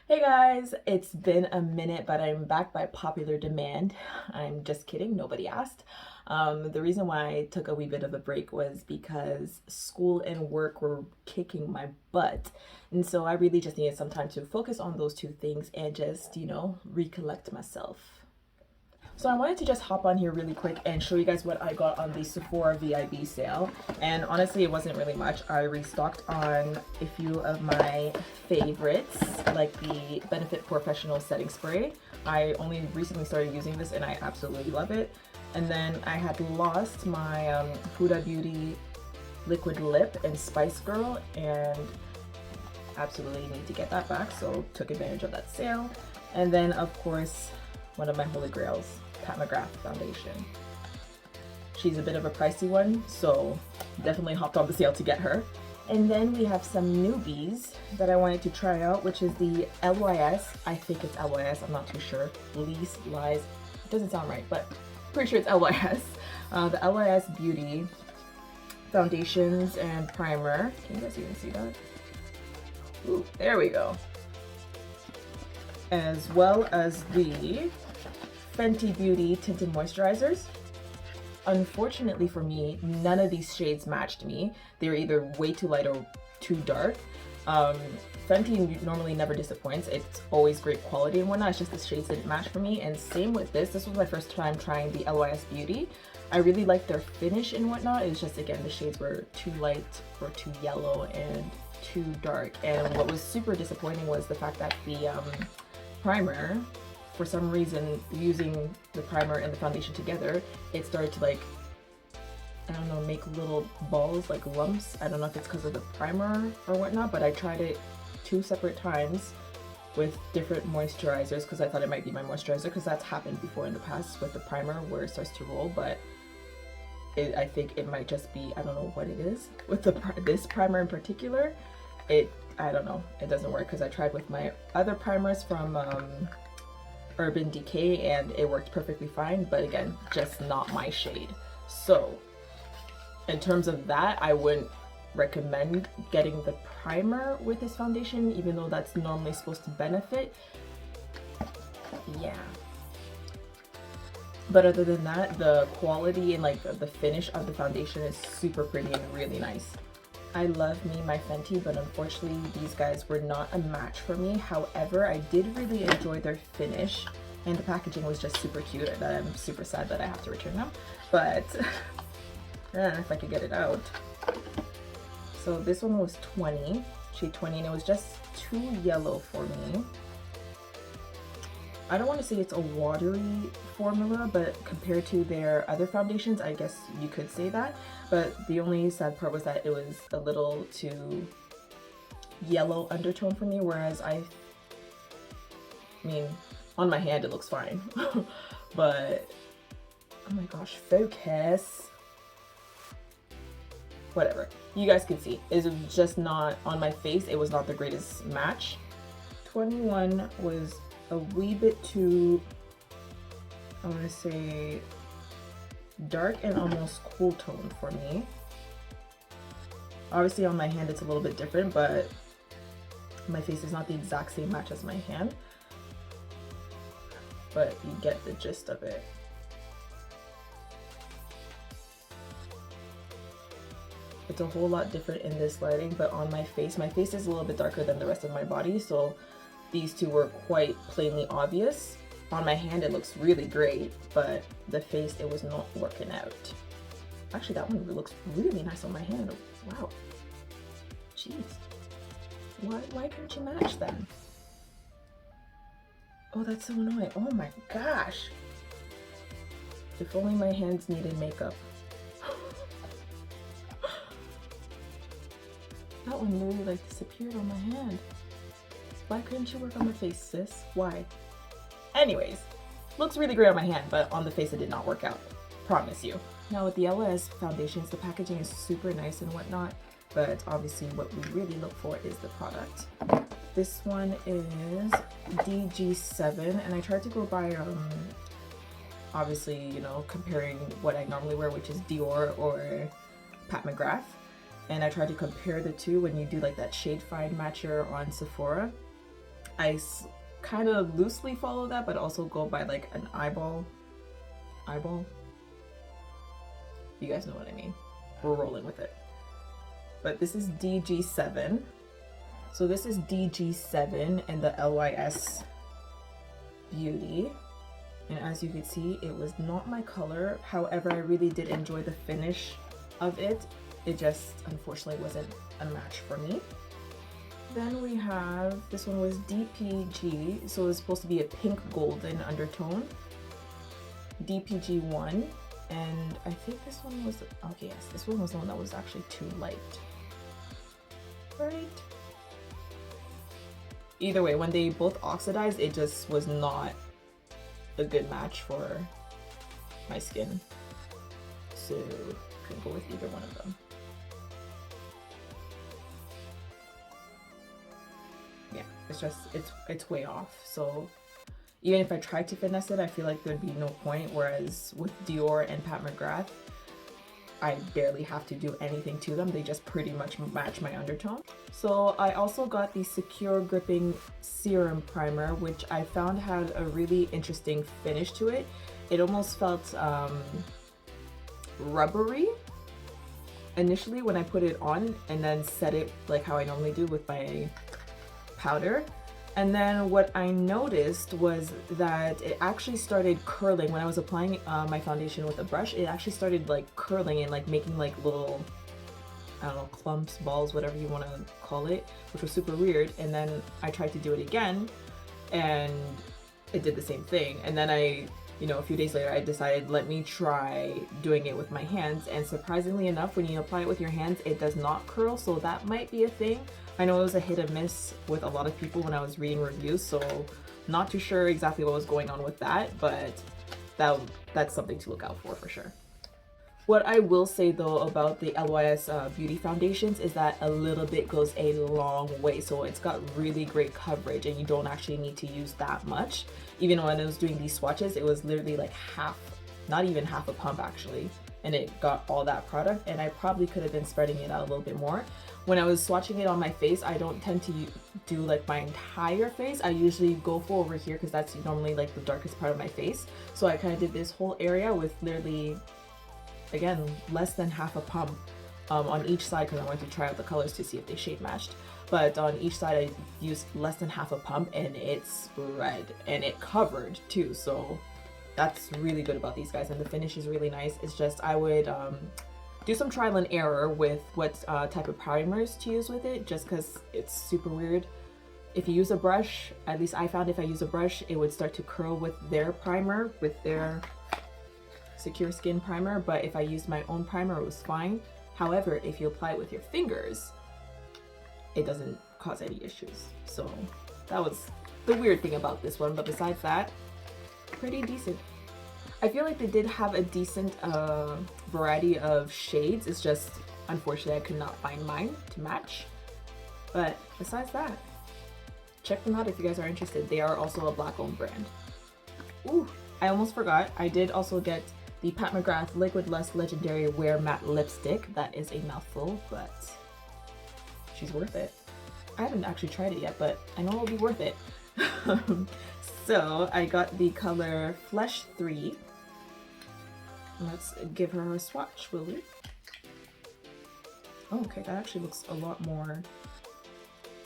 Hey guys, it's been a minute, but I'm back by popular demand. I'm just kidding, nobody asked. The reason why I took a wee bit of a break was because school and work were kicking my butt. And so I really just needed some time to focus on those two things and just, recollect myself. So I wanted to just hop on here really quick and show you guys what I got on the Sephora VIB sale. And honestly, it wasn't really much. I restocked on a few of my favorites, like the Benefit Professional Setting Spray. I only recently started using this and I absolutely love it. And then I had lost my Huda Beauty Liquid Lip and Spice Girl, and absolutely need to get that back, so took advantage of that sale. And then of course, one of my holy grails, McGrath Foundation. She's a bit of a pricey one, so definitely hopped on the sale to get her. And then we have some newbies that I wanted to try out, which is the LYS, I think it's LYS, I'm not too sure. LYS, it doesn't sound right, but pretty sure it's LYS. The LYS Beauty Foundations and Primer. Can you guys even see that? Ooh, there we go. As well as the Fenty Beauty Tinted Moisturizers. Unfortunately for me, none of these shades matched me. They were either way too light or too dark. Fenty normally never disappoints. It's always great quality and whatnot. It's just the shades didn't match for me. And same with this. This was my first time trying the LYS Beauty. I really liked their finish and whatnot. It's just, again, the shades were too light or too yellow and too dark. And what was super disappointing was the fact that the primer, for some reason, using the primer and the foundation together, it started to, like, I don't know, make little balls, like lumps. I don't know if it's because of the primer or whatnot, but I tried it 2 separate times with different moisturizers because I thought it might be my moisturizer, because that's happened before in the past with the primer where it starts to roll. But I think it might just be, I don't know what it is with this primer in particular. I don't know, it doesn't work, because I tried with my other primers from Urban Decay and it worked perfectly fine, but again, just not my shade. So in terms of that, I wouldn't recommend getting the primer with this foundation, even though that's normally supposed to benefit. Yeah. But other than that, the quality and like the finish of the foundation is super pretty and really nice. I love me my Fenty, but unfortunately these guys were not a match for me. However, I did really enjoy their finish and the packaging was just super cute. I'm super sad that I have to return them, but if I could get it out. So this one was 20, shade 20, and it was just too yellow for me. I don't want to say it's a watery formula, but compared to their other foundations, I guess you could say that. But the only sad part was that it was a little too yellow undertone for me, whereas I mean, on my hand it looks fine. But, oh my gosh, focus. Whatever. You guys can see. It was just not, on my face, it was not the greatest match. 21 was a wee bit too, I want to say, dark and almost cool tone for me. Obviously on my hand it's a little bit different, but my face is not the exact same match as my hand, but you get the gist of it. It's a whole lot different in this lighting, but on my face is a little bit darker than the rest of my body, so these two were quite plainly obvious. On my hand it looks really great, but the face, it was not working out. Actually, that one looks really nice on my hand. Wow. Jeez. Why couldn't you match then? Oh, that's so annoying. Oh my gosh. If only my hands needed makeup. That one literally like disappeared on my hand. Why couldn't you work on the face, sis? Why? Anyways, looks really great on my hand, but on the face it did not work out. Promise you. Now with the LYS foundations, the packaging is super nice and whatnot, but obviously what we really look for is the product. This one is DG7, and I tried to go by, obviously, you know, comparing what I normally wear, which is Dior or Pat McGrath. And I tried to compare the two when you do like that shade find matcher on Sephora. I kind of loosely follow that, but also go by like an eyeball. You guys know what I mean. We're rolling with it. But this is DG7. So this is DG7 and the LYS Beauty. And as you can see, it was not my color. However, I really did enjoy the finish of it. It just unfortunately wasn't a match for me. Then we have, this one was DPG. So it's supposed to be a pink golden undertone. DPG1. And I think this one was, okay, yes, this one was the one that was actually too light. Right? Either way, when they both oxidized, it just was not a good match for my skin. So couldn't go with either one of them. Yeah, it's just, it's way off. So even if I tried to finesse it, I feel like there'd be no point. Whereas with Dior and Pat McGrath, I barely have to do anything to them. They just pretty much match my undertone. So I also got the Secure Gripping Serum Primer, which I found had a really interesting finish to it. It almost felt rubbery initially when I put it on, and then set it like how I normally do with my powder. And then what I noticed was that it actually started curling when I was applying my foundation with a brush. It actually started like curling and like making like little, I don't know, clumps, balls, whatever you want to call it, which was super weird. And then I tried to do it again and it did the same thing. And then a few days later, I decided, let me try doing it with my hands. And surprisingly enough, when you apply it with your hands, it does not curl. So that might be a thing. I know it was a hit or miss with a lot of people when I was reading reviews, so not too sure exactly what was going on with that, but that's something to look out for sure. What I will say though about the LYS Beauty Foundations is that a little bit goes a long way. So it's got really great coverage and you don't actually need to use that much. Even when I was doing these swatches, it was literally like half, not even half a pump actually. And it got all that product, and I probably could have been spreading it out a little bit more. When I was swatching it on my face, I don't tend to do like my entire face. I usually go for over here because that's normally like the darkest part of my face. So I kind of did this whole area with literally, again, less than half a pump on each side because I wanted to try out the colors to see if they shade matched. But on each side I used less than half a pump and it spread and it covered too. So that's really good about these guys, and the finish is really nice. It's just I would do some trial and error with what type of primers to use with it, just because it's super weird. If you use a brush, at least I found if I use a brush, it would start to curl with their primer, with their Secure Skin primer, but if I used my own primer, it was fine. However, if you apply it with your fingers, it doesn't cause any issues. So that was the weird thing about this one, but besides that, pretty decent. I feel like they did have a decent variety of shades. It's just, unfortunately, I could not find mine to match. But besides that, check them out if you guys are interested. They are also a Black-owned brand. Ooh, I almost forgot. I did also get the Pat McGrath Liquid Lust Legendary Wear Matte Lipstick. That is a mouthful, but she's worth it. I haven't actually tried it yet, but I know it'll be worth it. So I got the color Flesh 3. Let's give her a swatch, will we? Oh, okay, that actually looks a lot more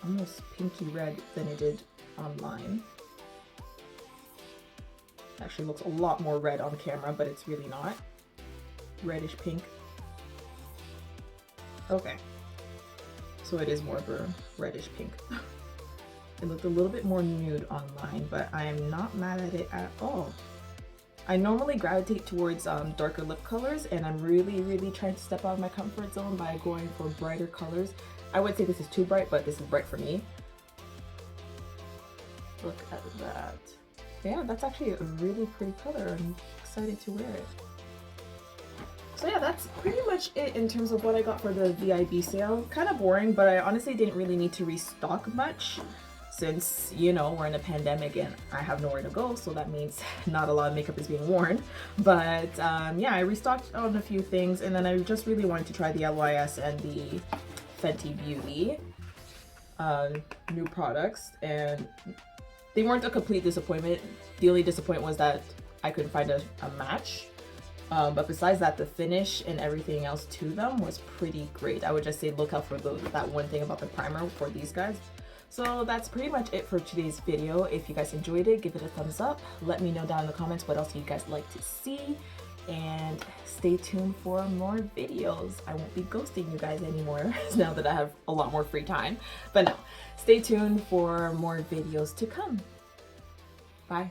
almost pinky red than it did online. Actually looks a lot more red on camera, but it's really not. Reddish pink. Okay. So it is more of a reddish pink. It looked a little bit more nude online, but I am not mad at it at all. I normally gravitate towards darker lip colors, and I'm really trying to step out of my comfort zone by going for brighter colors. I would say this is too bright, but this is bright for me. Look at that. Yeah, that's actually a really pretty color. I'm excited to wear it. So yeah, that's pretty much it in terms of what I got for the VIB sale. Kind of boring, but I honestly didn't really need to restock much since, you know, we're in a pandemic and I have nowhere to go, so that means not a lot of makeup is being worn. But yeah, I restocked on a few things, and then I just really wanted to try the LYS and the Fenty Beauty. new products, and they weren't a complete disappointment. The only disappointment was that I couldn't find a match. But besides that, the finish and everything else to them was pretty great. I would just say look out for that one thing about the primer for these guys. So that's pretty much it for today's video. If you guys enjoyed it, give it a thumbs up. Let me know down in the comments what else you guys like to see. And stay tuned for more videos. I won't be ghosting you guys anymore now that I have a lot more free time. But no, stay tuned for more videos to come. Bye.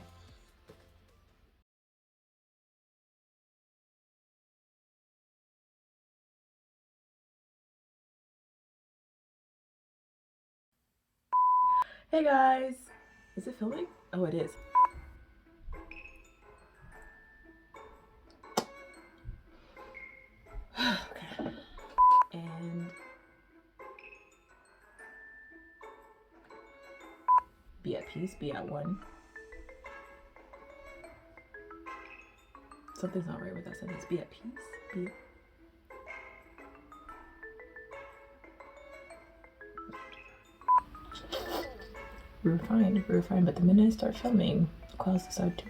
Hey guys! Is it filming? Oh, it is. Okay. And be at peace, be at one. Something's not right with that sentence. Be at peace, be... We're fine, but the minute I start filming, clouds decide to.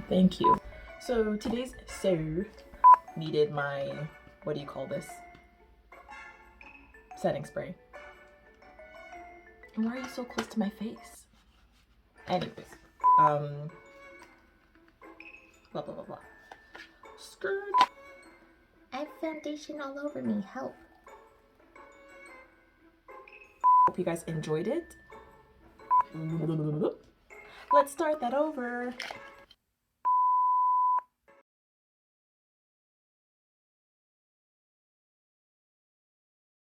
Thank you. So today's sale needed my, what do you call this? Setting spray. And why are you so close to my face? Anyways, blah blah blah blah. Skirt. I have foundation all over me, help. Hope you guys enjoyed it. Let's start that over.